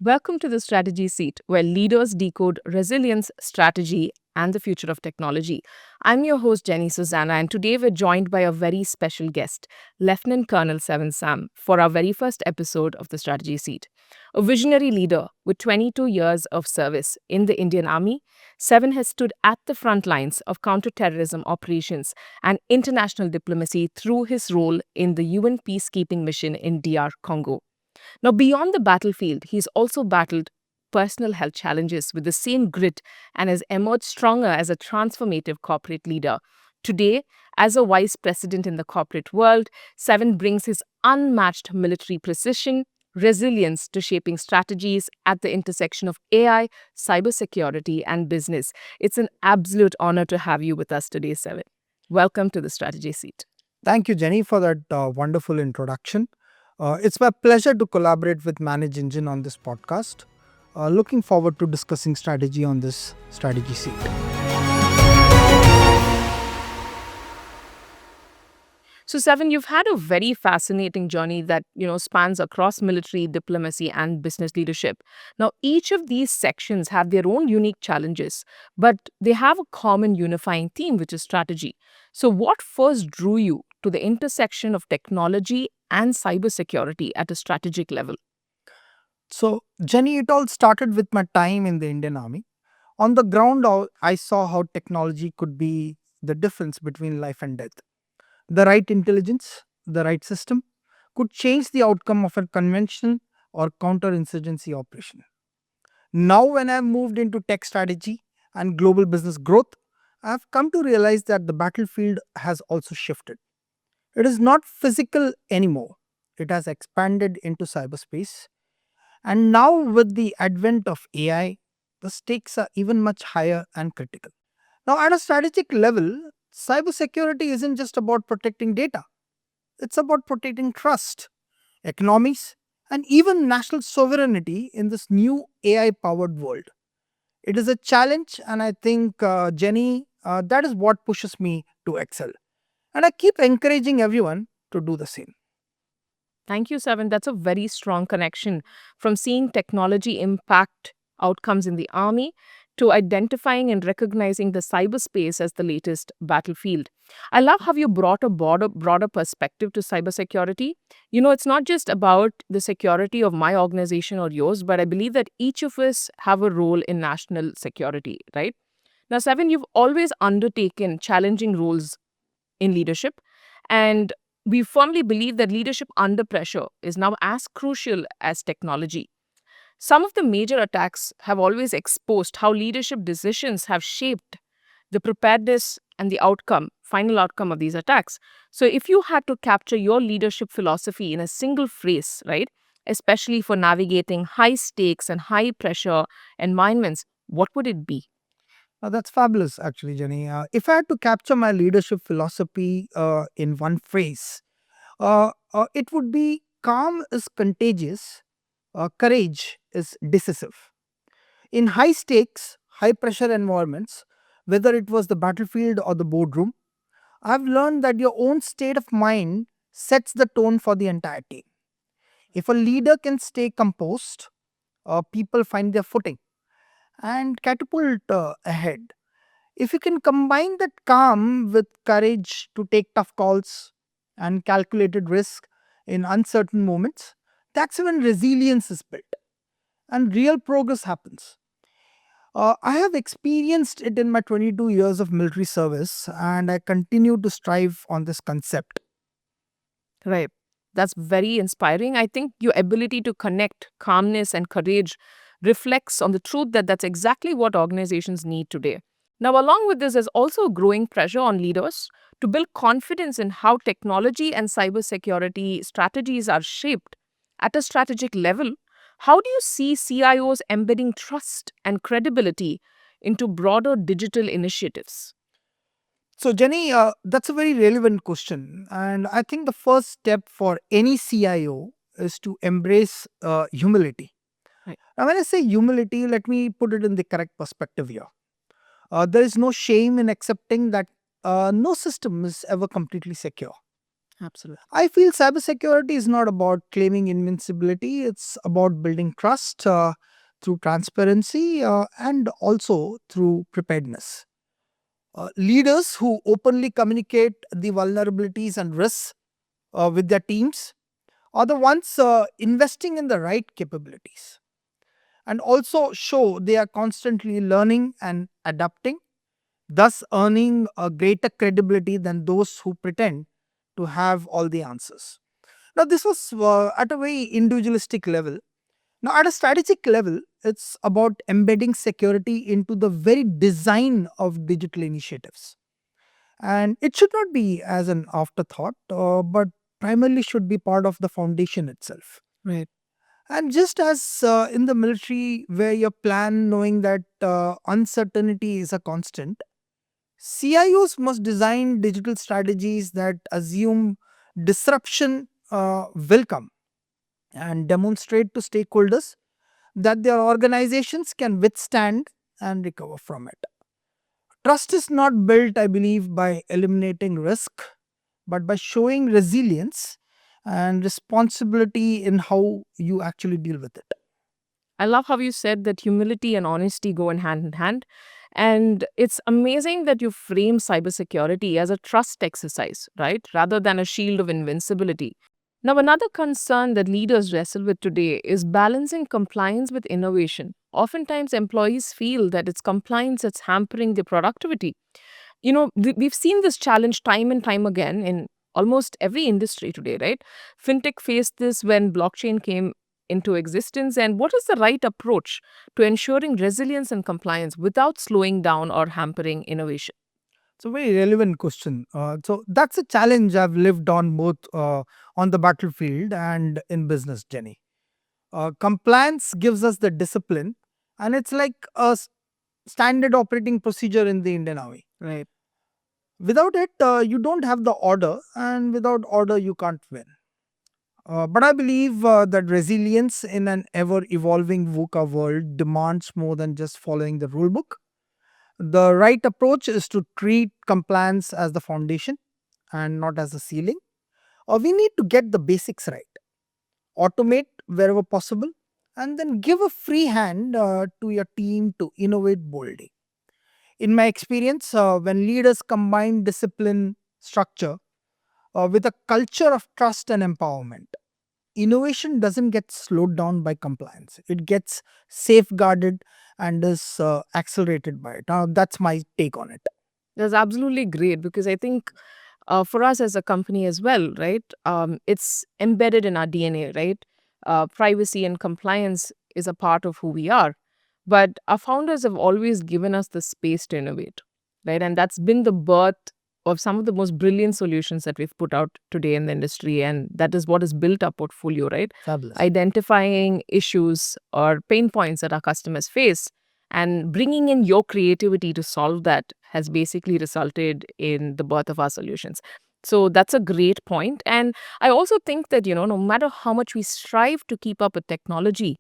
Welcome to the Strategy Seat, where leaders decode resilience, strategy, and the future of technology. I'm your host, Jenny Susanna, and today we're joined by a very special guest, Lieutenant Colonel Savin Sam, for our very first episode of the Strategy Seat. A visionary leader with 22 years of service in the Indian Army, Savin has stood at the front lines of counterterrorism operations and international diplomacy through his role in the UN peacekeeping mission in DR Congo. Now, beyond the battlefield, he's also battled personal health challenges with the same grit and has emerged stronger as a transformative corporate leader. Today, as a vice president in the corporate world, Seven brings his unmatched military precision, resilience to shaping strategies at the intersection of AI, cybersecurity, and business. It's an absolute honor to have you with us today, Seven. Welcome to the Strategy Seat. Thank you, Jenny, for that wonderful introduction. It's my pleasure to collaborate with ManageEngine on this podcast. Looking forward to discussing strategy on this strategy seat. So, Seven, you've had a very fascinating journey that spans across military, diplomacy, and business leadership. Now, each of these sections have their own unique challenges, but they have a common unifying theme, which is strategy. So, what first drew you to the intersection of technology and cybersecurity at a strategic level? So, Jenny, it all started with my time in the Indian Army. On the ground, I saw how technology could be the difference between life and death. The right intelligence, the right system could change the outcome of a conventional or counterinsurgency operation. Now, when I've moved into tech strategy and global business growth, I've come to realize that the battlefield has also shifted. It is not physical anymore, it has expanded into cyberspace. And now, with the advent of AI, the stakes are even much higher and critical. Now, at a strategic level, cybersecurity isn't just about protecting data, it's about protecting trust, economies, and even national sovereignty in this new AI powered world. It is a challenge, and I think, Jenny, that is what pushes me to excel. And I keep encouraging everyone to do the same. Thank you, Seven. That's a very strong connection from seeing technology impact outcomes in the army to identifying and recognizing the cyberspace as the latest battlefield. I love how you brought a broader perspective to cybersecurity. It's not just about the security of my organization or yours, but I believe that each of us have a role in national security, right? Now, Seven, you've always undertaken challenging roles in leadership. And we firmly believe that leadership under pressure is now as crucial as technology. Some of the major attacks have always exposed how leadership decisions have shaped the preparedness and the final outcome of these attacks. So, if you had to capture your leadership philosophy in a single phrase, right, especially for navigating high stakes and high pressure environments, what would it be? That's fabulous, actually, Jenny. If I had to capture my leadership philosophy in one phrase, it would be calm is contagious, courage is decisive. In high stakes, high pressure environments, whether it was the battlefield or the boardroom, I've learned that your own state of mind sets the tone for the entire team. If a leader can stay composed, people find their footing and catapult ahead. If you can combine that calm with courage to take tough calls and calculated risk in uncertain moments, that's when resilience is built and real progress happens. I have experienced it in my 22 years of military service, and I continue to strive on this concept. Right. That's very inspiring. I think your ability to connect calmness and courage reflects on the truth that that's exactly what organizations need today. Now, along with this, there's also a growing pressure on leaders to build confidence in how technology and cybersecurity strategies are shaped at a strategic level. How do you see CIOs embedding trust and credibility into broader digital initiatives? So, Jenny, that's a very relevant question. And I think the first step for any CIO is to embrace humility. Right. Now, when I say humility, let me put it in the correct perspective here. There is no shame in accepting that no system is ever completely secure. Absolutely. I feel cybersecurity is not about claiming invincibility, it's about building trust through transparency and also through preparedness. Leaders who openly communicate the vulnerabilities and risks with their teams are the ones investing in the right capabilities and also show they are constantly learning and adapting, thus earning a greater credibility than those who pretend to have all the answers. Now, this was at a very individualistic level. Now, at a strategic level, it's about embedding security into the very design of digital initiatives. And it should not be as an afterthought, but primarily should be part of the foundation itself. Right. And just as in the military, where you plan knowing that uncertainty is a constant, CIOs must design digital strategies that assume disruption will come and demonstrate to stakeholders that their organizations can withstand and recover from it. Trust is not built, I believe, by eliminating risk, but by showing resilience and responsibility in how you actually deal with it. I love how you said that humility and honesty go in hand in hand. And it's amazing that you frame cybersecurity as a trust exercise, right? Rather than a shield of invincibility. Now, another concern that leaders wrestle with today is balancing compliance with innovation. Oftentimes, employees feel that it's compliance that's hampering their productivity. We've seen this challenge time and time again in almost every industry today, right? Fintech faced this when blockchain came into existence. And what is the right approach to ensuring resilience and compliance without slowing down or hampering innovation? It's a very relevant question. So that's a challenge I've lived on both on the battlefield and in business, Jenny. Compliance gives us the discipline, and it's like a standard operating procedure in the Indian Army. Right. Without it, you don't have the order, and without order, you can't win. But I believe that resilience in an ever evolving VUCA world demands more than just following the rule book. The right approach is to treat compliance as the foundation and not as a ceiling. We need to get the basics right, automate wherever possible, and then give a free hand to your team to innovate boldly. In my experience, when leaders combine discipline, structure with a culture of trust and empowerment, innovation doesn't get slowed down by compliance. It gets safeguarded and is accelerated by it. That's my take on it. That's absolutely great because I think for us as a company as well, right? It's embedded in our DNA, right? Privacy and compliance is a part of who we are. But our founders have always given us the space to innovate, right? And that's been the birth of some of the most brilliant solutions that we've put out today in the industry. And that is what has built our portfolio, right? Fabulous. Identifying issues or pain points that our customers face and bringing in your creativity to solve that has basically resulted in the birth of our solutions. So that's a great point. And I also think that, no matter how much we strive to keep up with technology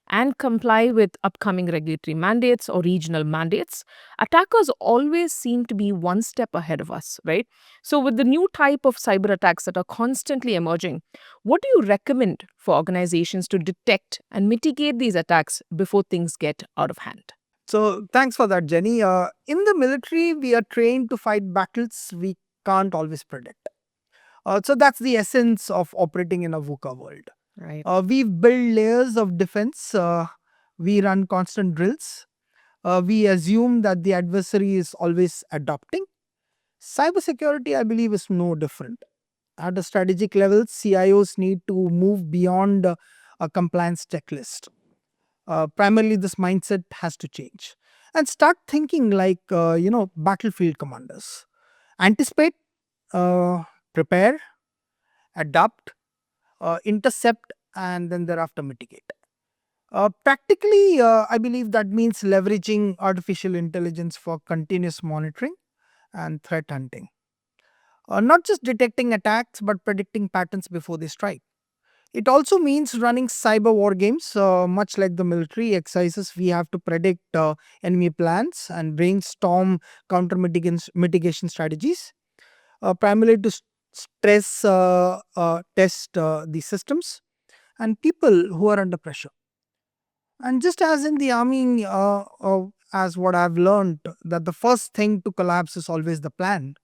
and comply with upcoming regulatory mandates or regional mandates, attackers always seem to be one step ahead of us, right? So, with the new type of cyber attacks that are constantly emerging, what do you recommend for organizations to detect and mitigate these attacks before things get out of hand? So, thanks for that, Jenny. In the military, we are trained to fight battles we can't always predict. So, that's the essence of operating in a VUCA world. Right. We've built layers of defense, we run constant drills, we assume that the adversary is always adapting. Cybersecurity, I believe, is no different. At a strategic level, CIOs need to move beyond a compliance checklist. Primarily, this mindset has to change and start thinking like, battlefield commanders. Anticipate, uh, prepare, adapt, intercept, and then thereafter mitigate. Practically, I believe that means leveraging artificial intelligence for continuous monitoring and threat hunting. Not just detecting attacks, but predicting patterns before they strike. It also means running cyber war games, much like the military exercises. We have to predict enemy plans and brainstorm counter mitigation strategies, primarily to stress test the systems and people who are under pressure. And just as in the army, as what I've learned, that the first thing to collapse is always the plan.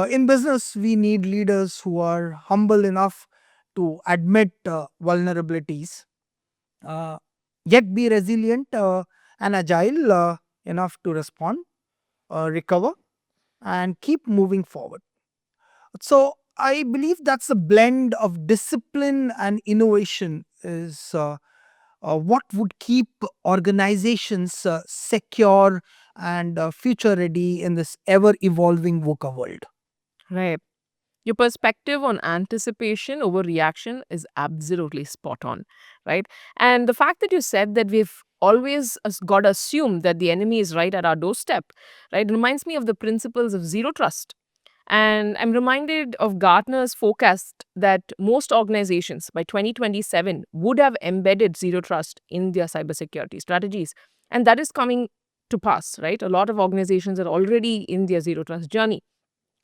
In business, we need leaders who are humble enough to admit vulnerabilities, uh, yet be resilient and agile enough to respond, recover, and keep moving forward. So I believe that's a blend of discipline and innovation is what would keep organizations secure and future ready in this ever evolving VUCA world. Right. Your perspective on anticipation over reaction is absolutely spot on, right? And the fact that you said that we've always got to assume that the enemy is right at our doorstep, right, reminds me of the principles of zero trust. And I'm reminded of Gartner's forecast that most organizations by 2027 would have embedded zero trust in their cybersecurity strategies. And that is coming to pass, right? A lot of organizations are already in their zero trust journey.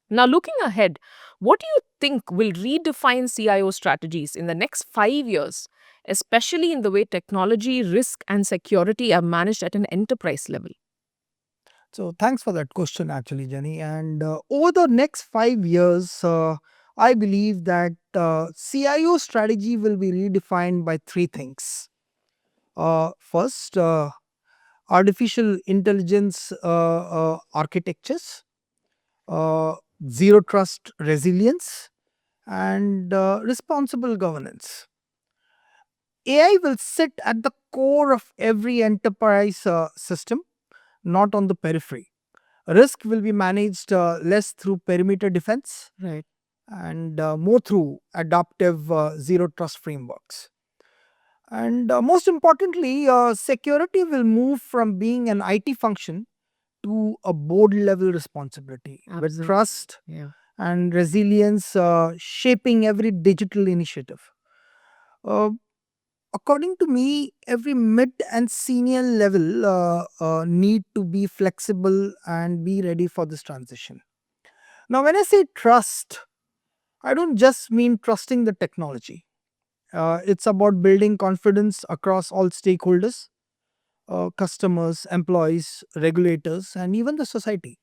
Now, looking ahead, what do you think will redefine CIO strategies in the next 5 years, especially in the way technology, risk, and security are managed at an enterprise level? So thanks for that question, actually, Jenny. And over the next 5 years, I believe that CIO strategy will be redefined by three things. First, artificial intelligence architectures, uh, zero trust resilience, and responsible governance. AI will sit at the core of every enterprise system, not on the periphery. Risk will be managed less through perimeter defense Right. and more through adaptive zero trust frameworks. And most importantly, security will move from being an IT function to a board level responsibility with Absolutely. trust Yeah. and resilience shaping every digital initiative. Uh, According to me, every mid and senior level need to be flexible and be ready for this transition. Now, when I say trust, I don't just mean trusting the technology. It's about building confidence across all stakeholders, customers, employees, regulators, and even the society.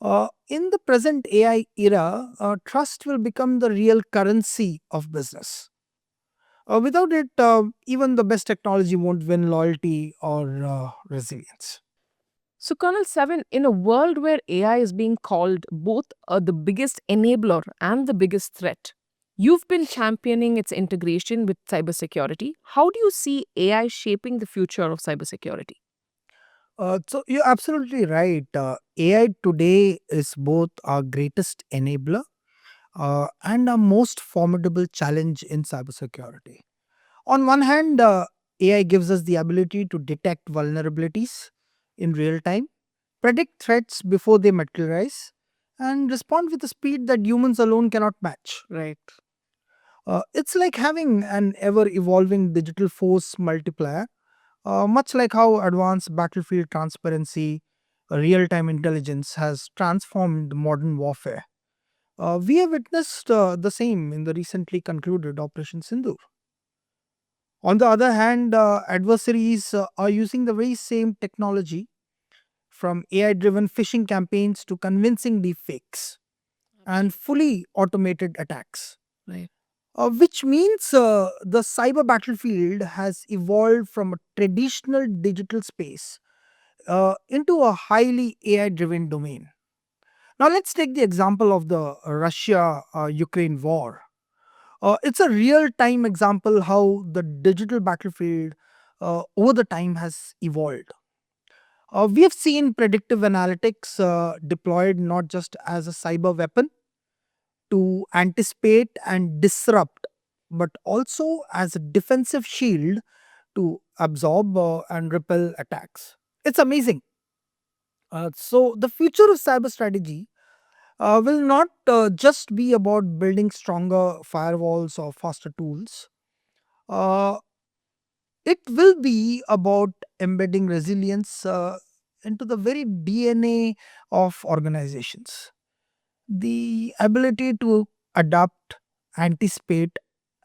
In the present AI era, trust will become the real currency of business. Without it, even the best technology won't win loyalty or resilience. So, Colonel Seven, in a world where AI is being called both the biggest enabler and the biggest threat, you've been championing its integration with cybersecurity. How do you see AI shaping the future of cybersecurity? So you're absolutely right. AI today is both our greatest enabler and our most formidable challenge in cybersecurity. On one hand, AI gives us the ability to detect vulnerabilities in real time, predict threats before they materialize, and respond with a speed that humans alone cannot match. Right. It's like having an ever evolving digital force multiplier, much like how advanced battlefield transparency, real time intelligence has transformed modern warfare. We have witnessed the same in the recently concluded Operation Sindoor. On the other hand, adversaries are using the very same technology, from AI driven phishing campaigns to convincing deepfakes and Absolutely. fully automated attacks. Right. Which means the cyber battlefield has evolved from a traditional digital space into a highly AI driven domain. Now, let's take the example of the Russia Ukraine war. It's a real time example how the digital battlefield over the time has evolved. We have seen predictive analytics deployed not just as a cyber weapon to anticipate and disrupt, but also as a defensive shield to absorb and repel attacks. It's amazing. So, the future of cyber strategy will not just be about building stronger firewalls or faster tools. Uh, it will be about embedding resilience into the very DNA of organizations. The ability to adapt, anticipate,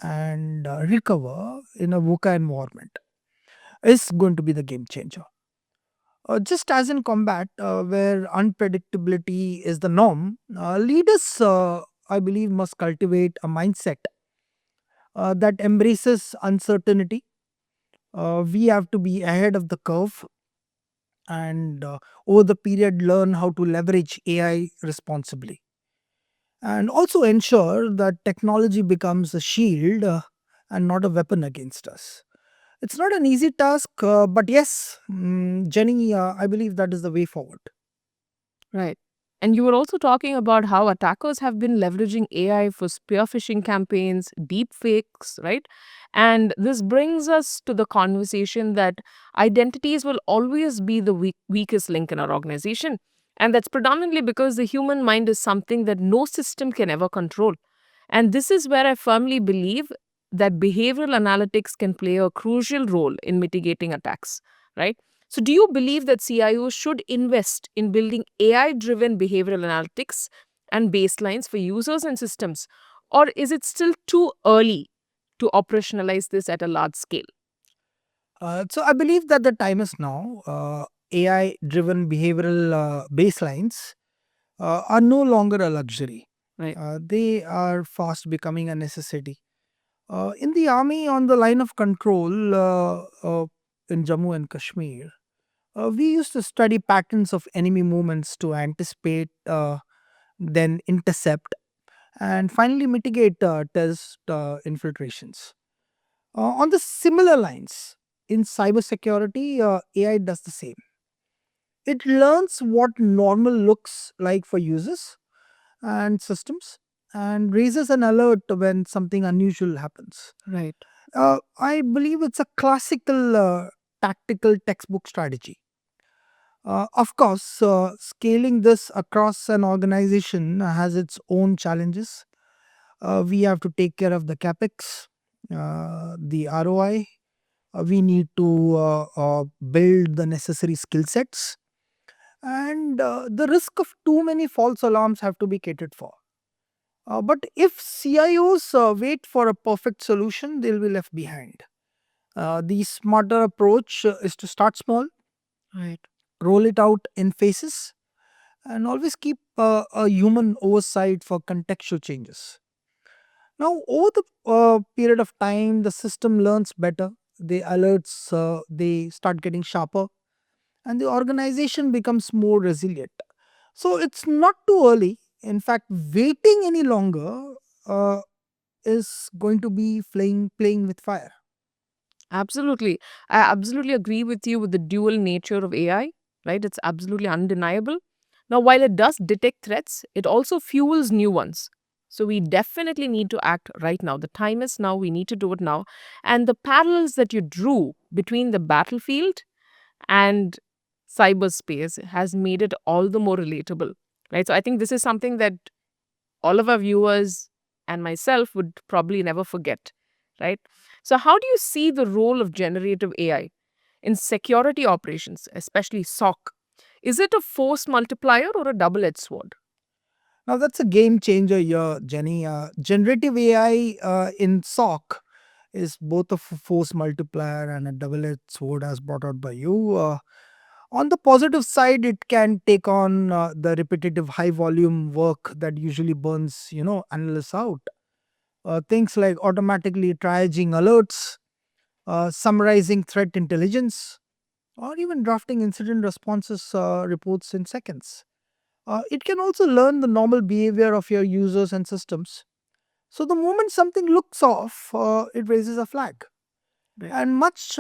and recover in a VUCA environment is going to be the game changer. Just as in combat, where unpredictability is the norm, leaders, I believe, must cultivate a mindset that embraces uncertainty. We have to be ahead of the curve and over the period learn how to leverage AI responsibly and also ensure that technology becomes a shield and not a weapon against us. It's not an easy task, but yes, Jenny, I believe that is the way forward. Right. And you were also talking about how attackers have been leveraging AI for spear phishing campaigns, deep fakes, right? And this brings us to the conversation that identities will always be the weakest link in our organization. And that's predominantly because the human mind is something that no system can ever control. And this is where I firmly believe that behavioral analytics can play a crucial role in mitigating attacks, right? So, do you believe that CIOs should invest in building AI driven behavioral analytics and baselines for users and systems? Or is it still too early to operationalize this at a large scale? So I believe that the time is now. AI driven behavioral baselines are no longer a luxury. Right. They are fast becoming a necessity. In the army, on the line of control in Jammu and Kashmir, we used to study patterns of enemy movements to anticipate, then intercept, and finally mitigate terrorist infiltrations. On the similar lines, in cybersecurity, AI does the same. It learns what normal looks like for users and systems and raises an alert when something unusual happens. Right. I believe it's a classical tactical textbook strategy. Of course, scaling this across an organization has its own challenges. We have to take care of the capex, the ROI. We need to build the necessary skill sets, and the risk of too many false alarms have to be catered for. But if CIOs wait for a perfect solution, they'll be left behind. The smarter approach is to start small, Right. roll it out in phases, and always keep a human oversight for contextual changes. Now, over the period of time, the system learns better. The alerts they start getting sharper, and the organization becomes more resilient. So it's not too early. In fact, waiting any longer uh, is going to be playing with fire. Absolutely. I absolutely agree with you with the dual nature of AI, right? It's absolutely undeniable. Now, while it does detect threats, it also fuels new ones. So, we definitely need to act right now. The time is now. We need to do it now. And the parallels that you drew between the battlefield and cyberspace has made it all the more relatable, right? So, I think this is something that all of our viewers and myself would probably never forget, right? So, how do you see the role of generative AI in security operations, especially SOC? Is it a force multiplier or a double edged sword? Now that's a game changer here, Jenny. Generative AI in SOC is both a force multiplier and a double-edged sword, as brought out by you. On the positive side, it can take on the repetitive, high-volume work that usually burns, analysts out. Things like automatically triaging alerts, summarizing threat intelligence, or even drafting incident responses reports in seconds. It can also learn the normal behavior of your users and systems. So the moment something looks off, it raises a flag. Right. And much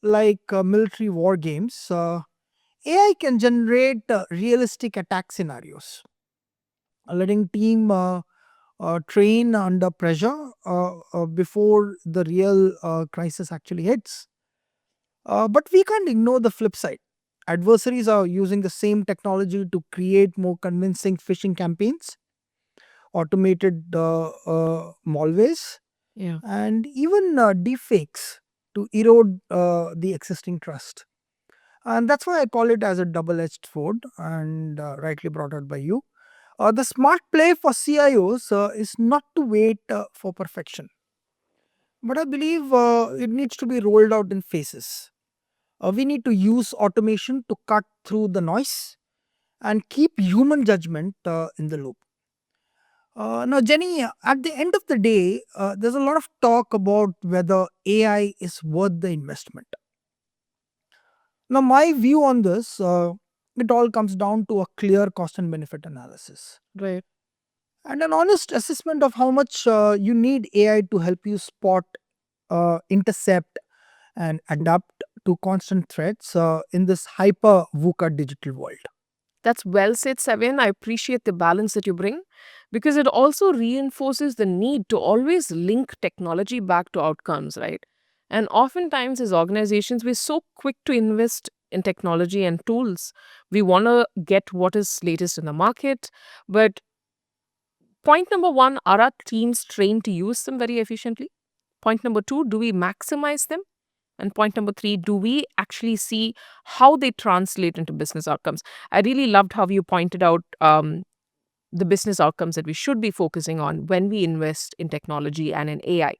like military war games, AI can generate realistic attack scenarios, letting team train under pressure before the real crisis actually hits. But we can't ignore the flip side. Adversaries are using the same technology to create more convincing phishing campaigns, automated malwares, Yeah. and even deepfakes to erode the existing trust. And that's why I call it as a double-edged sword, and rightly brought out by you. The smart play for CIOs is not to wait for perfection, but I believe it needs to be rolled out in phases. We need to use automation to cut through the noise and keep human judgment in the loop. Now, Jenny, at the end of the day, there's a lot of talk about whether AI is worth the investment. Now, my view on this, it all comes down to a clear cost and benefit analysis Right. and an honest assessment of how much you need AI to help you spot, intercept, and adapt to constant threats in this hyper VUCA digital world. That's well said, Savin. I appreciate the balance that you bring because it also reinforces the need to always link technology back to outcomes, right? And oftentimes, as organizations, we're so quick to invest in technology and tools. We want to get what is latest in the market. But point number one, are our teams trained to use them very efficiently? Point number two, do we maximize them? And point number three, do we actually see how they translate into business outcomes? I really loved how you pointed out the business outcomes that we should be focusing on when we invest in technology and in AI.